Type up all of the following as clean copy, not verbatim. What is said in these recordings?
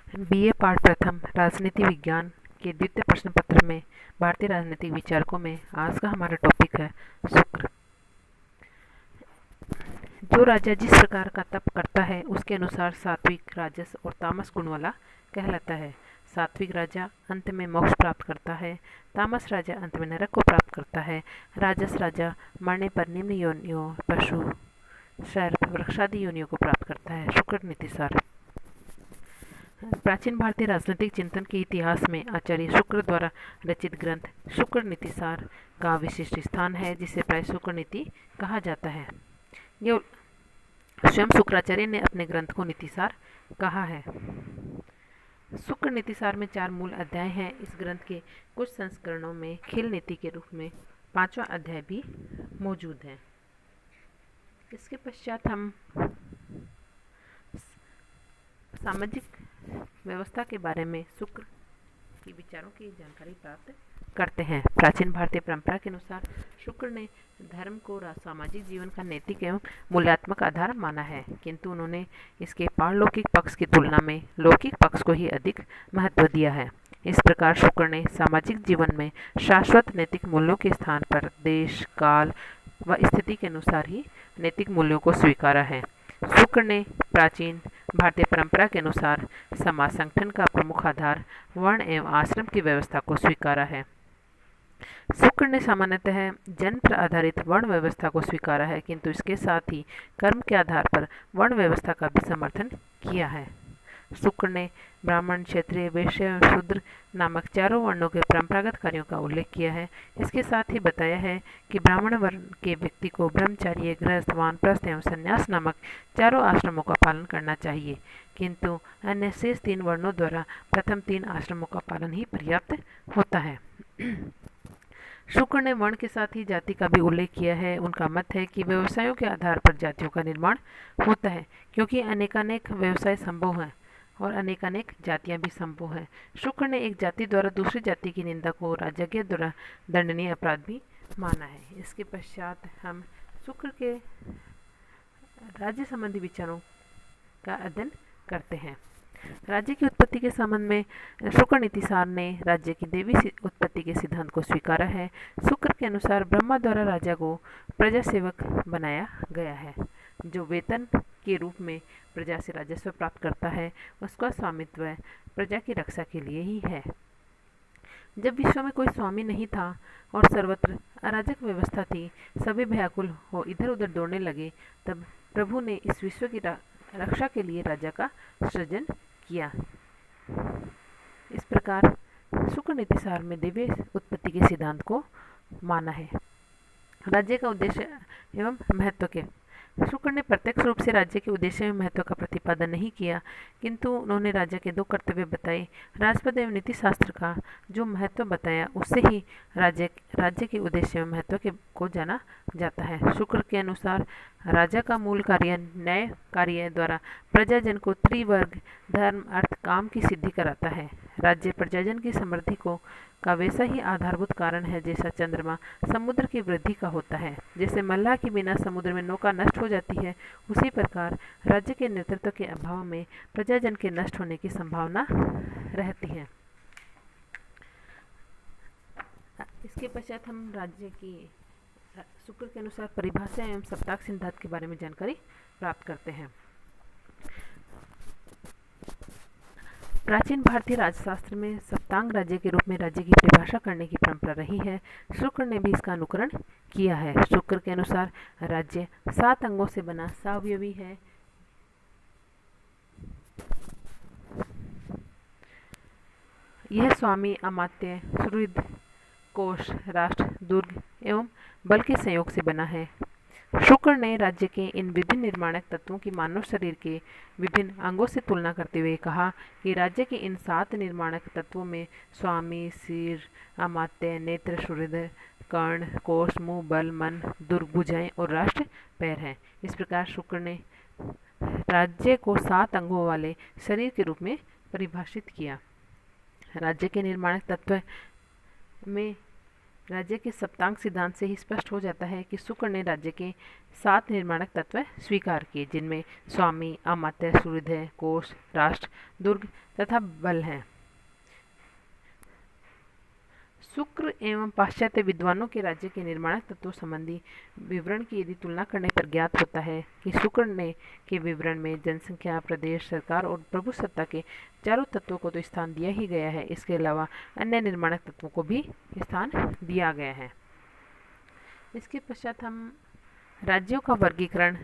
BA पाठ प्रथम राजनीति विज्ञान के द्वितीय प्रश्न पत्र में भारतीय राजनीतिक विचारकों में आज का हमारा टॉपिक है शुक्र। जो राजा जिस प्रकार का तप करता है उसके अनुसार सात्विक, राजस और तामस गुण वाला कहलाता है। सात्विक राजा अंत में मोक्ष प्राप्त करता है, तामस राजा अंत में नरक को प्राप्त करता है, राजस राजा मरने पर निम्न योनियों, पशु, सर्प, वृक्षादि योनियों को प्राप्त करता है। शुक्र नीतिसार। प्राचीन भारतीय राजनीतिक चिंतन के इतिहास में आचार्य शुक्र द्वारा रचित ग्रंथ शुक्र नीतिसार का विशिष्ट स्थान है, जिसे प्राय शुक्र नीति कहा जाता है। ये स्वयं शुक्राचार्य ने अपने ग्रंथ को नीतिसार कहा है। शुक्र नीतिसार में 4 मूल अध्याय हैं। इस ग्रंथ के कुछ संस्करणों में खिल नीति के रूप में 5वां अध्याय भी मौजूद है। इसके पश्चात हम सामाजिक व्यवस्था के बारे में शुक्र के विचारों की जानकारी प्राप्त करते हैं। प्राचीन भारतीय परंपरा के अनुसार शुक्र ने धर्म को सामाजिक जीवन का नैतिक एवं मूल्यात्मक आधार माना है, किंतु उन्होंने इसके पारलौकिक पक्ष की तुलना में लौकिक पक्ष को ही अधिक महत्व दिया है। इस प्रकार शुक्र ने सामाजिक जीवन में शाश्वत नैतिक मूल्यों के स्थान पर देश, काल व स्थिति के अनुसार ही नैतिक मूल्यों को स्वीकारा है। शुक्र ने प्राचीन भारतीय परंपरा के अनुसार समाज संगठन का प्रमुख आधार वर्ण एवं आश्रम की व्यवस्था को स्वीकारा है। शुक्र ने सामान्यतः जन्म पर आधारित वर्ण व्यवस्था को स्वीकारा है, किंतु इसके साथ ही कर्म के आधार पर वर्ण व्यवस्था का भी समर्थन किया है। शुक्र ने ब्राह्मण, क्षत्रिय, वैश्य एवं शूद्र नामक 4 वर्णों के परंपरागत कार्यों का उल्लेख किया है। इसके साथ ही बताया है कि ब्राह्मण वर्ण के व्यक्ति को ब्रह्मचर्य, गृहस्थ, वानप्रस्थ एवं संन्यास नामक 4 आश्रमों का पालन करना चाहिए, किंतु अन्य शेष 3 वर्णों द्वारा प्रथम 3 आश्रमों का पालन ही पर्याप्त होता है। शुक्र ने वर्ण के साथ ही जाति का भी उल्लेख किया है। उनका मत है कि व्यवसायों के आधार पर जातियों का निर्माण होता है, क्योंकि अनेकानेक व्यवसाय संभव हैं और अनेकानेक जातियां भी संभव हैं। शुक्र ने एक जाति द्वारा दूसरी जाति की निंदा को राजज्ञ द्वारा दंडनीय अपराध भी माना है। इसके पश्चात हम शुक्र के राज्य संबंधी विचारों का अध्ययन करते हैं। राज्य की उत्पत्ति के संबंध में शुक्र नीतिसार ने राज्य की देवी उत्पत्ति के सिद्धांत को स्वीकारा है। शुक्र के अनुसार ब्रह्मा द्वारा राजा को प्रजा सेवक बनाया गया है। जो वेतन के रूप में प्रजा से राजस्व प्राप्त करता है, उसका स्वामित्व प्रजा की रक्षा के लिए ही है। जब विश्व में कोई स्वामी नहीं था और सर्वत्र अराजक व्यवस्था थी, सभी व्याकुल हो इधर उधर दौड़ने लगे, तब प्रभु ने इस विश्व की रक्षा के लिए राजा का सृजन किया। इस प्रकार शुक्र नीतिसार में दिव्य उत्पत्ति के सिद्धांत को माना है। राज्य का उद्देश्य एवं महत्व के शुक्र ने प्रत्यक्ष रूप से राज्य के उद्देश्य एवं महत्व का प्रतिपादन नहीं किया, किंतु उन्होंने राजा के 2 कर्तव्य बताए। राजपद एवं नीति शास्त्र का जो महत्व बताया, उससे ही राज्य के उद्देश्य एवं महत्व के को जाना जाता है। शुक्र के अनुसार राजा का मूल कार्य न्याय कार्य द्वारा प्रजाजन को त्रिवर्ग धर्म, अर्थ, काम की सिद्धि कराता है। राज्य प्रजाजन की समृद्धि को का वैसा ही आधारभूत कारण है जैसा चंद्रमा समुद्र की वृद्धि का होता है। जैसे मल्लाह के बिना समुद्र में नौका नष्ट हो जाती है, उसी प्रकार राज्य के नेतृत्व के अभाव में प्रजाजन के नष्ट होने की संभावना रहती है। इसके पश्चात हम राज्य की शुक्र के अनुसार परिभाषा एवं सप्ताह सिद्धांत के बारे में जानकारी प्राप्त करते हैं। प्राचीन भारतीय राजशास्त्र में सप्तांग राज्य के रूप में राज्य की परिभाषा करने की परंपरा रही है। शुक्र ने भी इसका अनुकरण किया है। शुक्र के अनुसार राज्य 7 अंगों से बना सावयवी है। यह स्वामी, अमात्य, सुहृद, कोष, राष्ट्र, दुर्ग एवं बल के संयोग से बना है। शुक्र ने राज्य के इन विभिन्न निर्माणक तत्वों की मानव शरीर के विभिन्न अंगों से तुलना करते हुए कहा कि राज्य के इन 7 निर्माणक तत्वों में स्वामी, सिर, अमात्य, नेत्र, सुहृद, कर्ण, कोष, मुंह, बल, मन, दुर्ग, भुजाएं और राष्ट्र पैर हैं। इस प्रकार शुक्र ने राज्य को 7 अंगों वाले शरीर के रूप में परिभाषित किया। राज्य के निर्माणक तत्व में राज्य के सप्तांग सिद्धांत से ही स्पष्ट हो जाता है कि शुक्र ने राज्य के 7 निर्माणक तत्व स्वीकार किए, जिनमें स्वामी, अमात्य, सूर्योदय, कोष, राष्ट्र, दुर्ग तथा बल हैं। शुक्र एवं पाश्चात्य विद्वानों के राज्य के निर्माणक तत्वों संबंधी विवरण की यदि तुलना करने पर ज्ञात होता है कि शुक्र ने के विवरण में जनसंख्या, प्रदेश, सरकार और प्रभु सत्ता के चारों तत्वों को तो स्थान दिया ही गया है, इसके अलावा अन्य निर्माणक तत्वों को भी स्थान दिया गया है। इसके पश्चात हम राज्यों का वर्गीकरण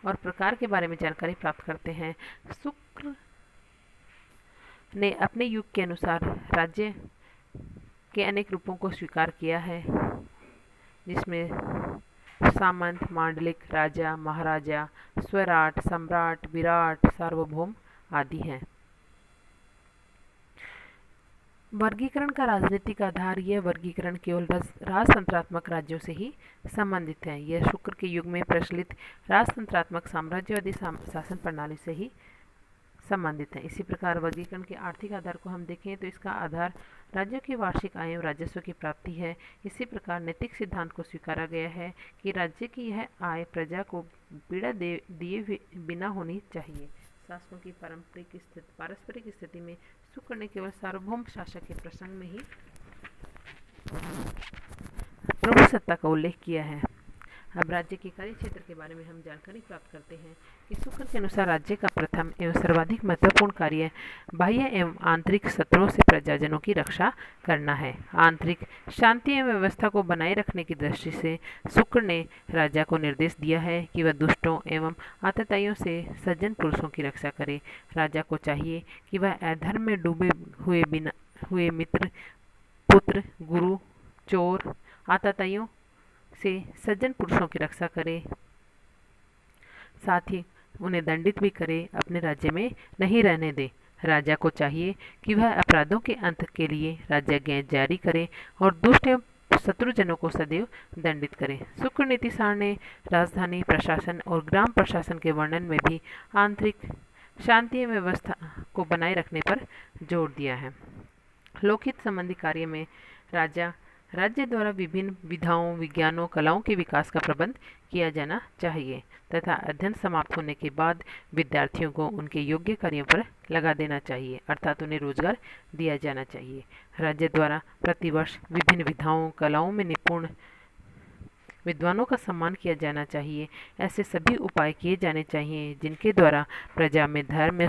और प्रकार के बारे में जानकारी प्राप्त करते हैं। शुक्र ने अपने युग के अनुसार राज्य के अनेक रूपों को स्वीकार किया है, जिसमें सामंत, मांडलिक, राजा, महाराजा, स्वराट, सम्राट, विराट, सार्वभौम आदि हैं। वर्गीकरण का राजनीतिक आधार, यह वर्गीकरण केवल राजतंत्रात्मक राज्यों से ही संबंधित है। यह शुक्र के युग में प्रचलित राजतंत्रात्मक साम्राज्यवादी शासन प्रणाली से ही संबंधित है। इसी प्रकार वर्गीकरण के आर्थिक आधार को हम देखें तो इसका आधार राज्यों की वार्षिक आय और राजस्व की प्राप्ति है। इसी प्रकार नैतिक सिद्धांत को स्वीकारा गया है कि राज्य की यह आय प्रजा को पीड़ा दिए बिना होनी चाहिए। शासकों की पारस्परिक स्थिति में शुक्र ने केवल सार्वभौम शासक के प्रसंग में ही प्रभु सत्ता का उल्लेख किया है। अब राज्य के कार्य क्षेत्र के बारे में हम जानकारी प्राप्त करते हैं कि शुक्र के अनुसार राज्य का प्रथम एवं सर्वाधिक महत्वपूर्ण कार्य बाह्य एवं आंतरिक शत्रुओं से प्रजाजनों की रक्षा करना है। आंतरिक शांति एवं व्यवस्था को बनाए रखने की दृष्टि से शुक्र ने राजा को निर्देश दिया है कि वह दुष्टों एवं आतताइयों से सज्जन पुरुषों की रक्षा करे। राजा को चाहिए कि वह अधर्म में डूबे हुए मित्र, पुत्र, गुरु, चोर, आतताइयों से सज्जन पुरुषों की रक्षा करे, साथ ही उन्हें दंडित भी करे, अपने राज्य में नहीं रहने दे। राजा को चाहिए कि वह अपराधों के अंत के लिए राज्याज्ञा जारी करे और दुष्ट एवं शत्रुजनों को सदैव दंडित करे। शुक्र नीतिसार ने राजधानी प्रशासन और ग्राम प्रशासन के वर्णन में भी आंतरिक शांति एवं व्यवस्था को बनाए रखने पर जोर दिया है। लोकहित संबंधी कार्य में राज्य द्वारा विभिन्न विधाओं, विज्ञानों, कलाओं के विकास का प्रबंध किया जाना चाहिए तथा अध्ययन समाप्त होने के बाद विद्यार्थियों को उनके योग्य कार्यों पर लगा देना चाहिए, अर्थात उन्हें रोजगार दिया जाना चाहिए। राज्य द्वारा प्रतिवर्ष विभिन्न विधाओं, कलाओं में निपुण विद्वानों का सम्मान किया जाना चाहिए। ऐसे सभी उपाय किए जाने चाहिए जिनके द्वारा प्रजा में धर्म में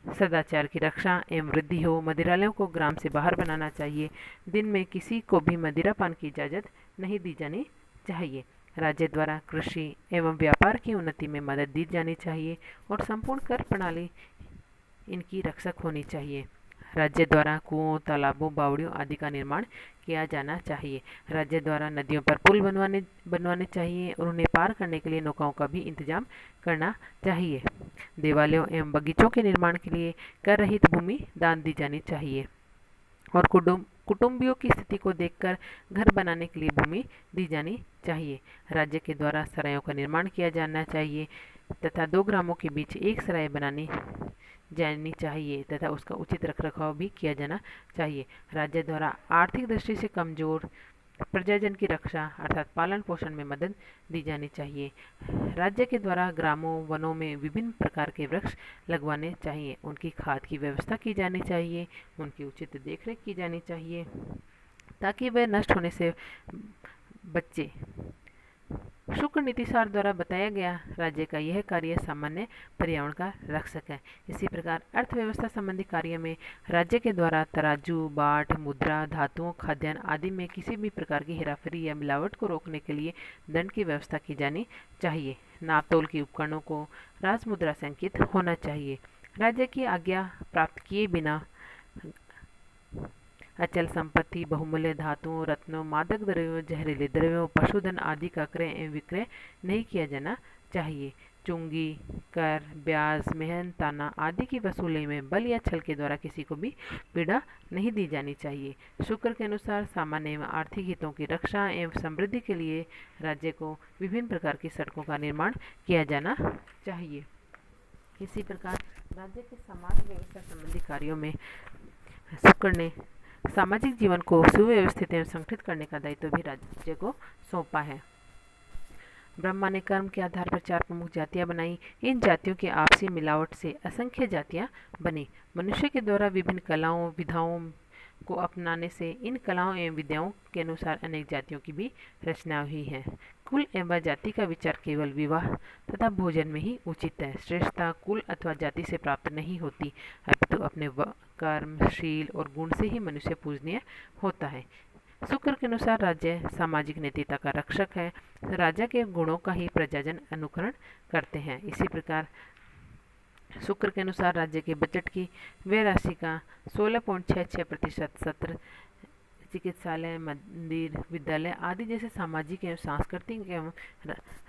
सदाचार की रक्षा एवं वृद्धि हो। मदिरालयों को ग्राम से बाहर बनाना चाहिए। दिन में किसी को भी मदिरापान की इजाज़त नहीं दी जानी चाहिए। राज्य द्वारा कृषि एवं व्यापार की उन्नति में मदद दी जानी चाहिए और संपूर्ण कर प्रणाली इनकी रक्षक होनी चाहिए। राज्य द्वारा कुओं, तालाबों, बावड़ियों आदि का निर्माण किया जाना चाहिए। राज्य द्वारा नदियों पर पुल बनवाने चाहिए और उन्हें पार करने के लिए नौकाओं का भी इंतजाम करना चाहिए। देवालयों एवं बगीचों के निर्माण के लिए कर रहित भूमि दान दी जानी चाहिए और कुटुंबियों की स्थिति को देखकर घर बनाने के लिए भूमि दी जानी चाहिए। राज्य के द्वारा सरायों का निर्माण किया जाना चाहिए तथा 2 ग्रामों के बीच एक सराय बनानी जानी चाहिए तथा उसका उचित रखरखाव भी किया जाना चाहिए। राज्य द्वारा आर्थिक दृष्टि से कमजोर प्रजाजन की रक्षा अर्थात पालन पोषण में मदद दी जानी चाहिए। राज्य के द्वारा ग्रामों, वनों में विभिन्न प्रकार के वृक्ष लगवाने चाहिए, उनकी खाद की व्यवस्था की जानी चाहिए, उनकी उचित देखरेख की जानी चाहिए ताकि वे नष्ट होने से बचे। शुक्र नीतिसार द्वारा बताया गया राज्य का यह कार्य सामान्य पर्यावरण का रक्षक है। इसी प्रकार अर्थव्यवस्था संबंधी कार्य में राज्य के द्वारा तराजू, बाट, मुद्रा, धातुओं, खाद्यान्न आदि में किसी भी प्रकार की हेराफेरी या मिलावट को रोकने के लिए दंड की व्यवस्था की जानी चाहिए। नापतोल के उपकरणों को राजमुद्रा से अंकित होना चाहिए। राज्य की आज्ञा प्राप्त किए बिना अचल संपत्ति, बहुमूल्य धातुओं, रत्नों, मादक द्रव्यों, जहरीले द्रव्यों, पशुधन आदि का क्रय एवं विक्रय नहीं किया जाना चाहिए। चुंगी, कर, ब्याज, मेहनताना आदि की वसूली में बल या छल के द्वारा किसी को भी पीड़ा नहीं दी जानी चाहिए। शुक्र के अनुसार सामान्य एवं आर्थिक हितों की रक्षा एवं समृद्धि के लिए राज्य को विभिन्न प्रकार की सड़कों का निर्माण किया जाना चाहिए। इसी प्रकार राज्य के समाज व्यवस्था संबंधी कार्यों में शुक्र ने सामाजिक जीवन को सुव्यवस्थित एवं संगठित करने का दायित्व भी राज्य को सौंपा है। ब्रह्मा ने कर्म के आधार पर 4 प्रमुख जातियां बनाई। इन जातियों की आपसी मिलावट से असंख्य जातियां बनी। मनुष्य के द्वारा विभिन्न कलाओं विधाओं को अपनाने से इन कलाओं एवं विद्याओं के अनुसार अनेक जातियों की भी रचना हुई है। कुल एवं जाति का विचार केवल विवाह तथा भोजन में ही उचित है। श्रेष्ठता कुल अथवा जाति से प्राप्त नहीं होती, अपितु अपने कर्म, शील और गुण से ही मनुष्य पूजनीय होता है। शुक्र के अनुसार राज्य सामाजिक नैतिकता का रक्षक है। राजा के गुणों का ही प्रजाजन अनुकरण करते हैं। इसी प्रकार शुक्र के अनुसार राज्य के बजट की व्यय राशि का 16.66% सत्र, चिकित्सालय, मंदिर, विद्यालय आदि जैसे सामाजिक एवं सांस्कृतिक एवं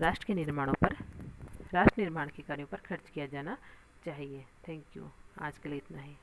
राष्ट्र निर्माण के कार्यों पर खर्च किया जाना चाहिए। Thank you. आज के लिए इतना ही।